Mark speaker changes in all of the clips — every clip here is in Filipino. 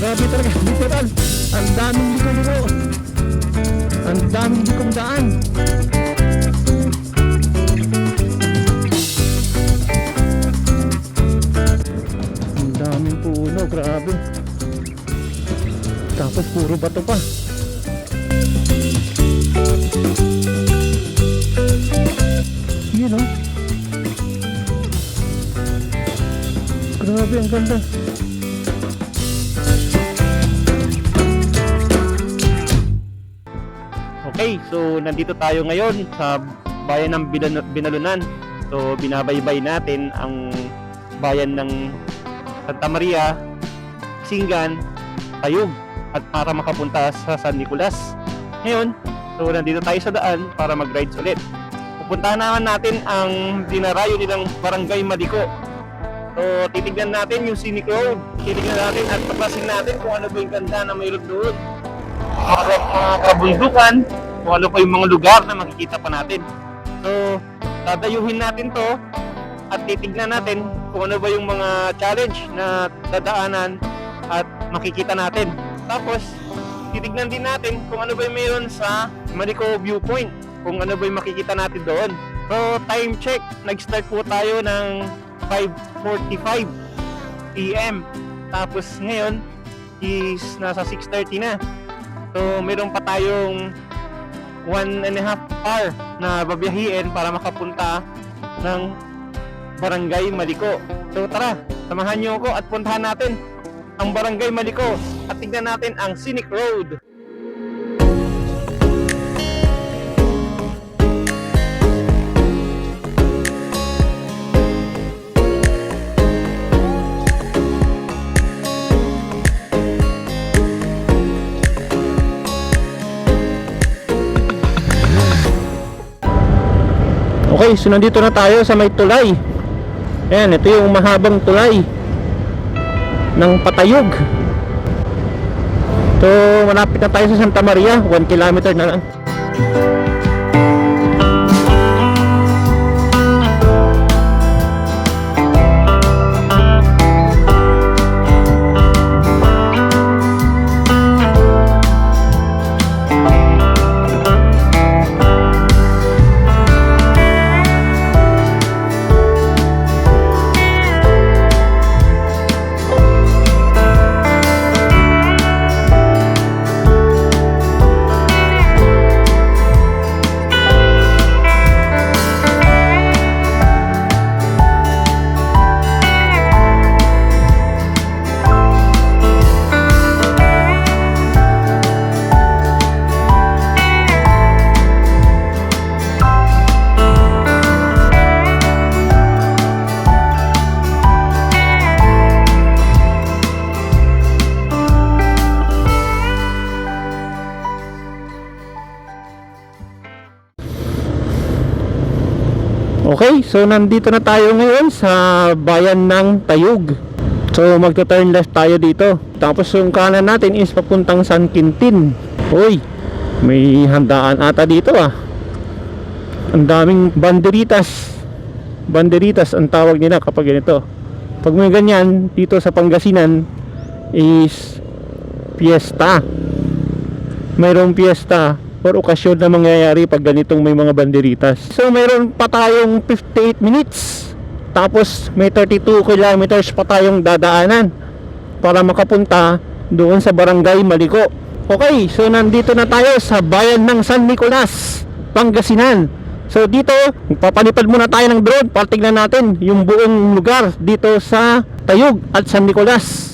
Speaker 1: Grabe talaga, literal. Ang daming liko-liko. Ang daming likong daan. Ang daming puno, grabe. Tapos puro bato pa. Yun o. Grabe, ang ganda. Okay, so nandito tayo ngayon sa bayan ng Binalunan. So binabaybay natin ang bayan ng Santa Maria, Singgan, Tayug at para makapunta sa San Nicolas. Ngayon, so nandito tayo sa daan para mag-rides ulit. Pupuntahan naman natin ang dinarayo nilang Barangay Maliko. So titignan natin yung scenic road. Titignan natin at paklasin natin kung ano ba yung ganda na mayroon doon. Mga kabundukan, kung ano pa yung mga lugar na makikita pa natin. So, dadayuhin natin to at titignan natin kung ano ba yung mga challenge na dadaanan at makikita natin. Tapos, titignan din natin kung ano ba yung mayroon sa Maliko Viewpoint, kung ano ba yung makikita natin doon. So, time check, nag-start po tayo ng 5:45 PM. Tapos ngayon is nasa 6:30 na. So, meron pa tayong 1.5 hour na babiyahiin para makapunta ng Barangay Maliko. So, tara, samahan niyo ako at puntahan natin ang Barangay Maliko at tignan natin ang scenic road. Okay, so nandito na tayo sa may tulay. Ayan, ito yung mahabang tulay ng Patayog. So, malapit na tayo sa Santa Maria, 1 kilometer na lang. Okay, so nandito na tayo ngayon sa bayan ng Tayug. So magta-turn left tayo dito. Tapos yung kanan natin is papuntang San Quintin. Uy, may handaan ata dito ah. Ang daming banderitas. Banderitas ang tawag nila kapag ganito. Pag may ganyan dito sa Pangasinan is fiesta. Mayroong fiesta or okasyon na mangyayari pag ganitong may mga banderitas. So mayroon pa tayong 58 minutes. Tapos may 32 kilometers pa tayong dadaanan para makapunta doon sa Barangay Maliko. Okay, so nandito na tayo sa bayan ng San Nicolas, Pangasinan. So dito, papalipad muna tayo ng drone para tignan natin yung buong lugar dito sa Tayug at San Nicolas.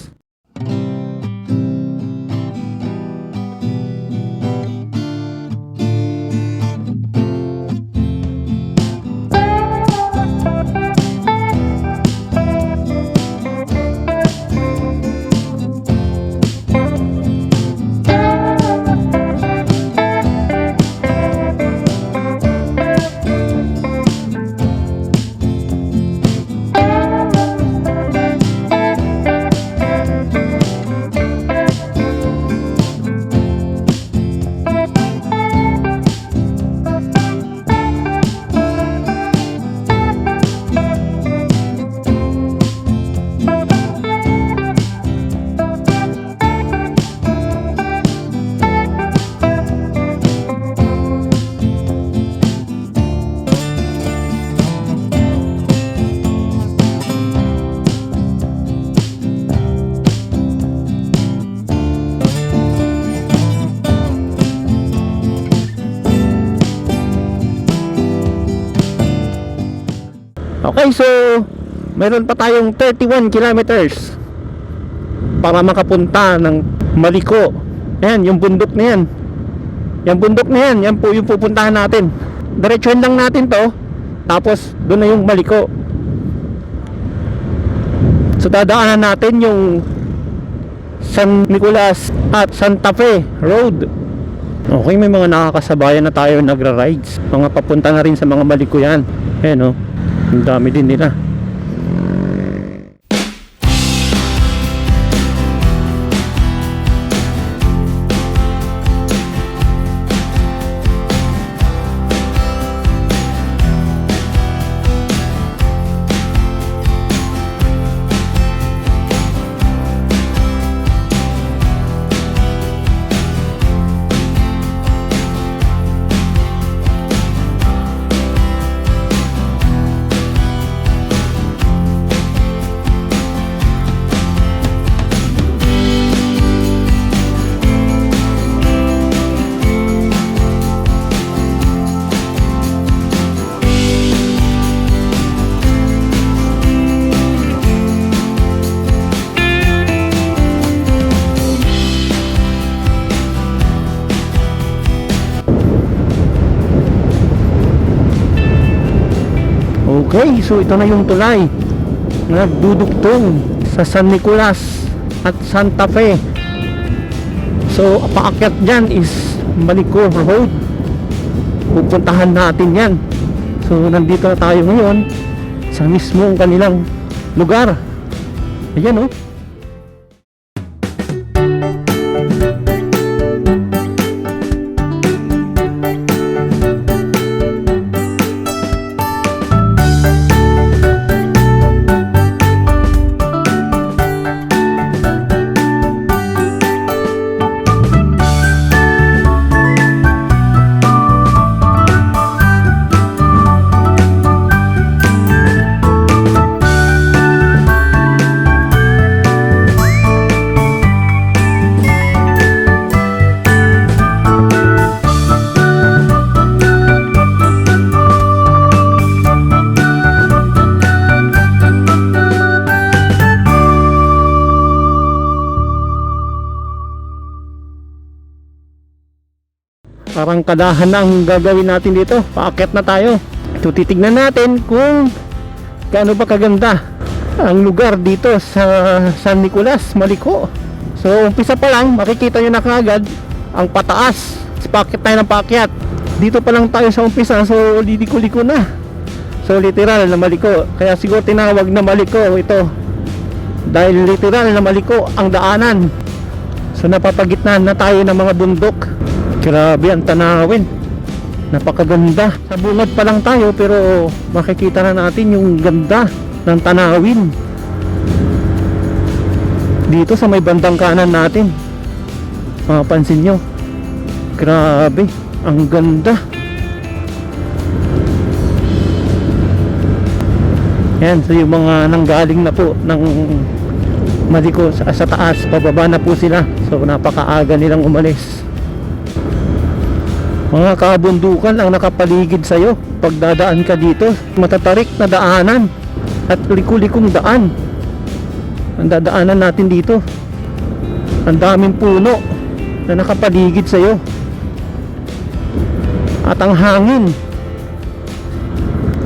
Speaker 2: Okay, so meron pa tayong 31 kilometers para makapunta ng Maliko. Ayan, yung bundok na yan. Yung bundok na yan, yan po yung pupuntahan natin. Diretsuhan lang natin to, tapos doon na yung Maliko. So dadaanan natin yung San Nicolas at Santa Fe Road. Okay, may mga nakakasabayan na tayo nagra-rides. Mga papunta na rin sa mga Maliko yan. Ayan o, ang dami din nila. Okay, so ito na yung tulay na nagdudugtong sa San Nicolas at Santa Fe. So paakyat dyan is Maliko Road. Pupuntahan natin yan. So nandito na tayo ngayon sa mismong kanilang lugar. Ayan oh. Parang kadahan na ang gagawin natin dito. Paakyat na tayo. So titignan natin kung gaano ba kaganda ang lugar dito sa San Nicolas, Maliko. So umpisa pa lang, makikita nyo na kaagad ang pataas. Paakyat tayo ng paakyat. Dito pa lang tayo sa umpisa, so liliko-liko na. So literal na Maliko. Kaya siguro tinawag na Maliko ito, dahil literal na Maliko ang daanan. So napapagitnaan na tayo ng mga bundok. Grabe ang tanawin, napakaganda. Sa bungad pa lang tayo pero makikita na natin yung ganda ng tanawin dito sa may bandang kanan natin. Mapapansin nyo, grabe ang ganda. Yan, so yung mga nanggaling na po ng Maliko sa taas, pababa na po sila. So napakaaga nilang umalis. Mga kabundukan ang nakapaligid sa'yo pagdadaan ka dito. Matatarik na daanan at liku-likong daan ang dadaanan natin dito. Ang daming puno na nakapaligid sa'yo at ang hangin,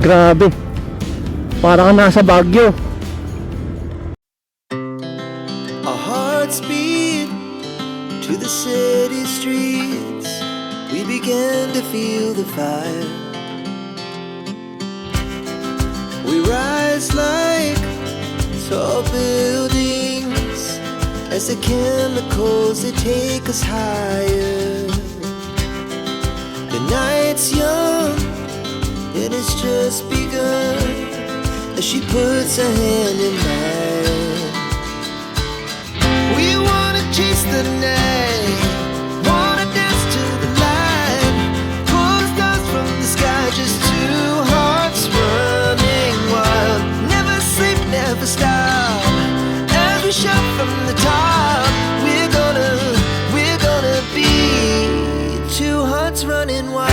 Speaker 2: grabe, parang nasa Baguio.
Speaker 3: Our hearts beat to the city streets. We began to feel the fire. We rise like tall buildings as the chemicals they take us higher. The night's young and it's just begun as she puts her hand in mine. We wanna chase the night, wanna dance to the light, pull the stars from the sky, just two hearts running wild. Never sleep, never stop, as we shout from the top. We're gonna be two hearts running wild.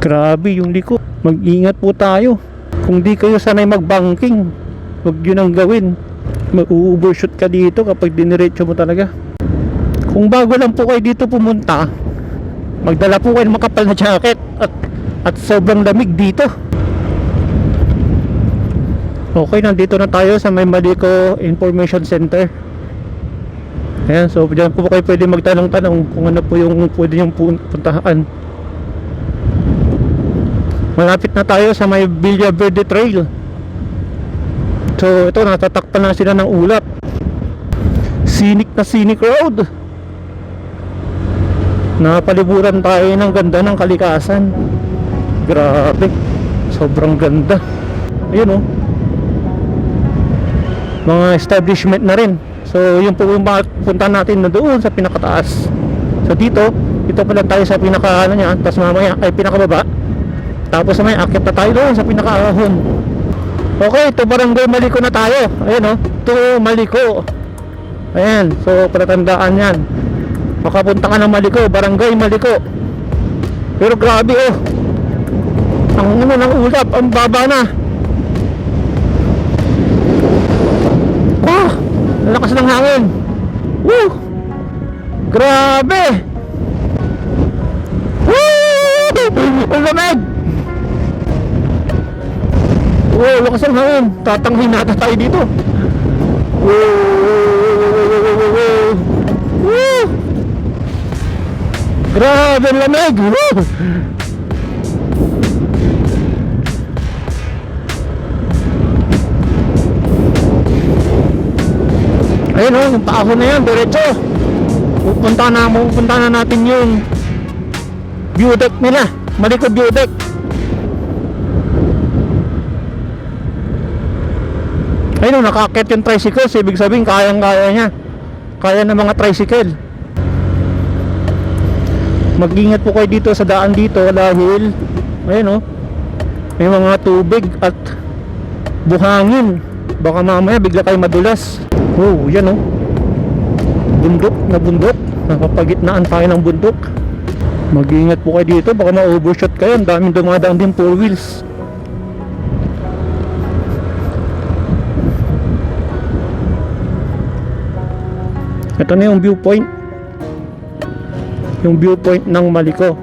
Speaker 2: Grabe yung liko. Mag-ingat po tayo. Kung di kayo sanay mag-banking, huwag yun ang gawin. Mag-overshoot ka dito kapag diniretso mo talaga. Kung bago lang po kayo dito pumunta, magdala po kayo ng makapal na jacket at sobrang lamig dito. Okay, nandito na tayo sa may Malico Information Center. Ayan, so dyan po kayo pwede magtanong-tanong kung ano po yung pwede niyong puntahan. Malapit na tayo sa may Villa Verde Trail. So ito, natatakpan na sila ng ulap. Scenic na scenic road. Napaliburan tayo ng ganda ng kalikasan. Grabe, sobrang ganda. Ayun oh, mga establishment na rin. So yun po yung punta natin na doon sa pinakataas. So dito pa lang tayo sa pinaka ano niya, tapos mamaya ay pinakababa. Tapos may akit na tayo doon sa pinakaahon. Okay, ito Barangay Malico na tayo. Ayan oh, ito Malico. Ayan, so palatandaan yan. Makapunta ka ng Malico, Barangay Malico. Pero grabe oh, ang ano ng ulap, ang baba na. Ang lakas ng hangin. Woo! Grabe! Woo! Ang lamig! Wow, lakas ng hangin. Tatanghin natin tayo dito. Woo! Woo! Grabe ang lamig! Woo! Ayun oh, yung paahon na yan, diretso. Pupunta na natin yung view deck nila, Malico view deck. Ayun oh, nakakit yung tricycle, so ibig sabihin kayang-kaya niya. Kaya ng mga tricycle. Mag-ingat po kayo dito sa daan dito dahil ayun oh, may mga tubig at buhangin. Baka mamaya bigla kayo madulas. Oh, yan oh. Bundok na bundok. Napapagitnaan tayo ng bundok. Mag-iingat po kayo dito, baka ma-overshot kayo. Ang daming dumadaan din 4 wheels. Ito na yung viewpoint. Yung viewpoint ng Malico.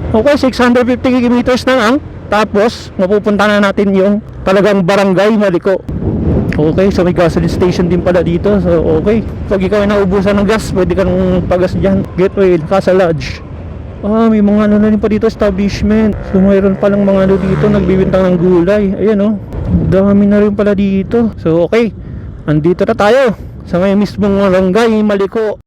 Speaker 2: Okay, 650 kilometers na lang. Tapos, mapupunta na natin yung talagang Barangay Malico. Okay, so may gasoline station din pala dito. So, okay. Pag ikaw ay naubusan ng gas, pwede ka nang pagas dyan. Gateway, Casa Lodge. May mga ano na rin pa dito, establishment. So, mayroon palang mga ano dito, nagbibintang ng gulay. Ayan oh, dami na rin pala dito. So, okay. Andito na tayo sa may mismong Barangay Malico.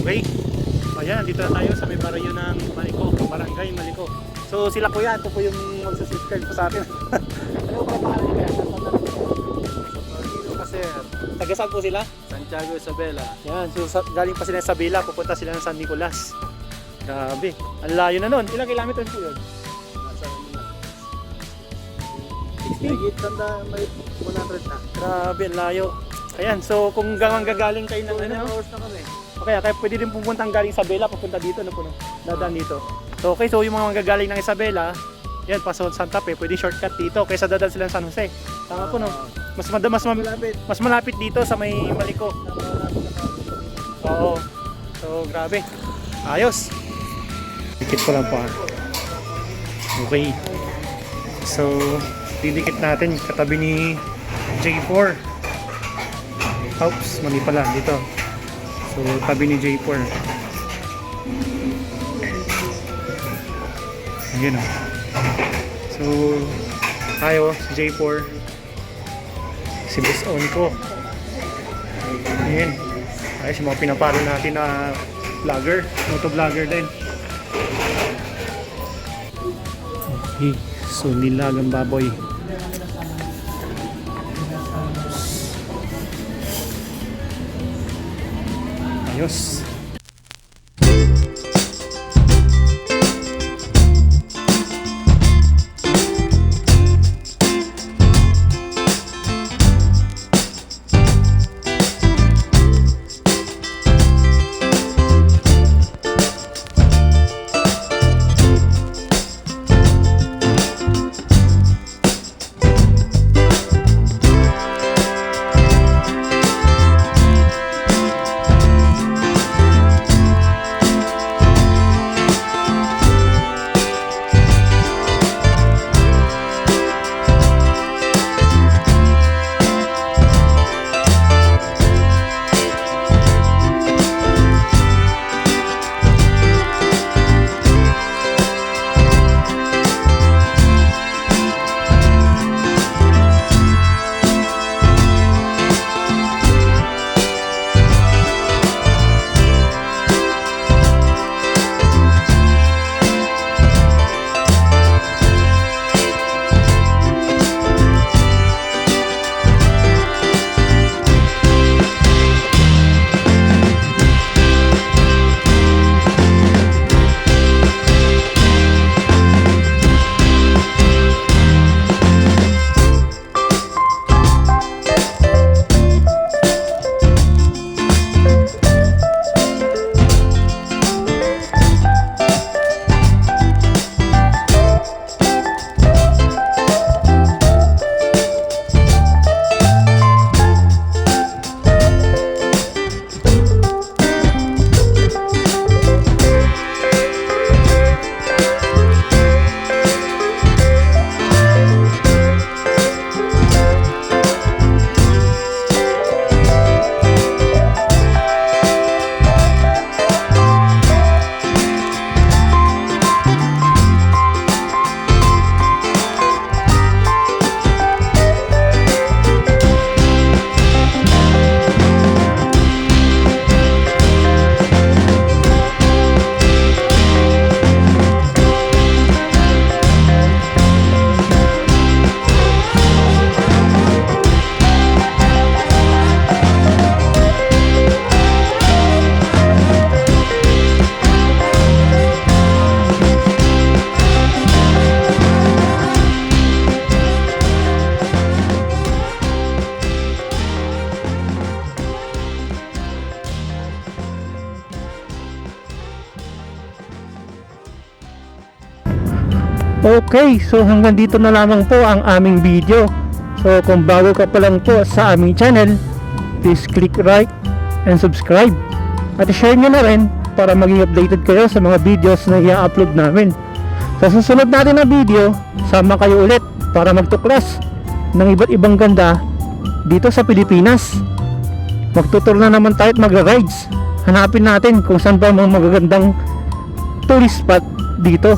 Speaker 2: Okay. So ayan, dito na tayo sa may baryo ng Maliko, Barangay Maliko. So sila kuya, ito po yung magsusubscribe po sa atin. Ano po ang pangalan niya? Taga saan po sila?
Speaker 1: Santiago Isabela.
Speaker 2: Yan, so galing pa sila sa Isabela, pupunta sila ng San Nicolas. Grabe, ang layo na nun. Ilang kilometers po yun?
Speaker 1: Nasa ano na.
Speaker 2: 60?
Speaker 1: Higit tanda, may 100 na.
Speaker 2: Grabe, ang layo. Ayan, so kung gagaling kayo ng
Speaker 1: 2
Speaker 2: ano,
Speaker 1: hours na kami.
Speaker 2: okay, kaya pwede din pupuntang galing Isabela, papunta dito, ano po, no? Dadaan dito. So okay, so yung mga manggagaling ng Isabela, yan, pasok Santa Fe, pwede shortcut dito, kaysa dadaan sila ng San Jose. Tama po, no? Mas malapit dito sa may Maliko. Oo. So grabe. Ayos. Dikit ko lang pa. Okay. So, didikit natin katabi ni J4. Oops, mali pala dito. So, tabi ni J4. Ayun o. So, tayo, si J4. Si Boss Onko. Ayan. Ayos, yung mga pinapalo natin na vlogger, motovlogger din. Okay, so nilagang baboy. Ayos. Okay, so hanggang dito na lamang po ang aming video. So kung bago ka pa lang po sa aming channel, please click like and subscribe. At share nyo na rin para maging updated kayo sa mga videos na i-upload namin. Sa susunod natin na video, sama kayo ulit para magtuklas ng iba't ibang ganda dito sa Pilipinas. Magtutur na naman tayo at magra-rides. Hanapin natin kung saan ba mga magagandang tourist spot dito.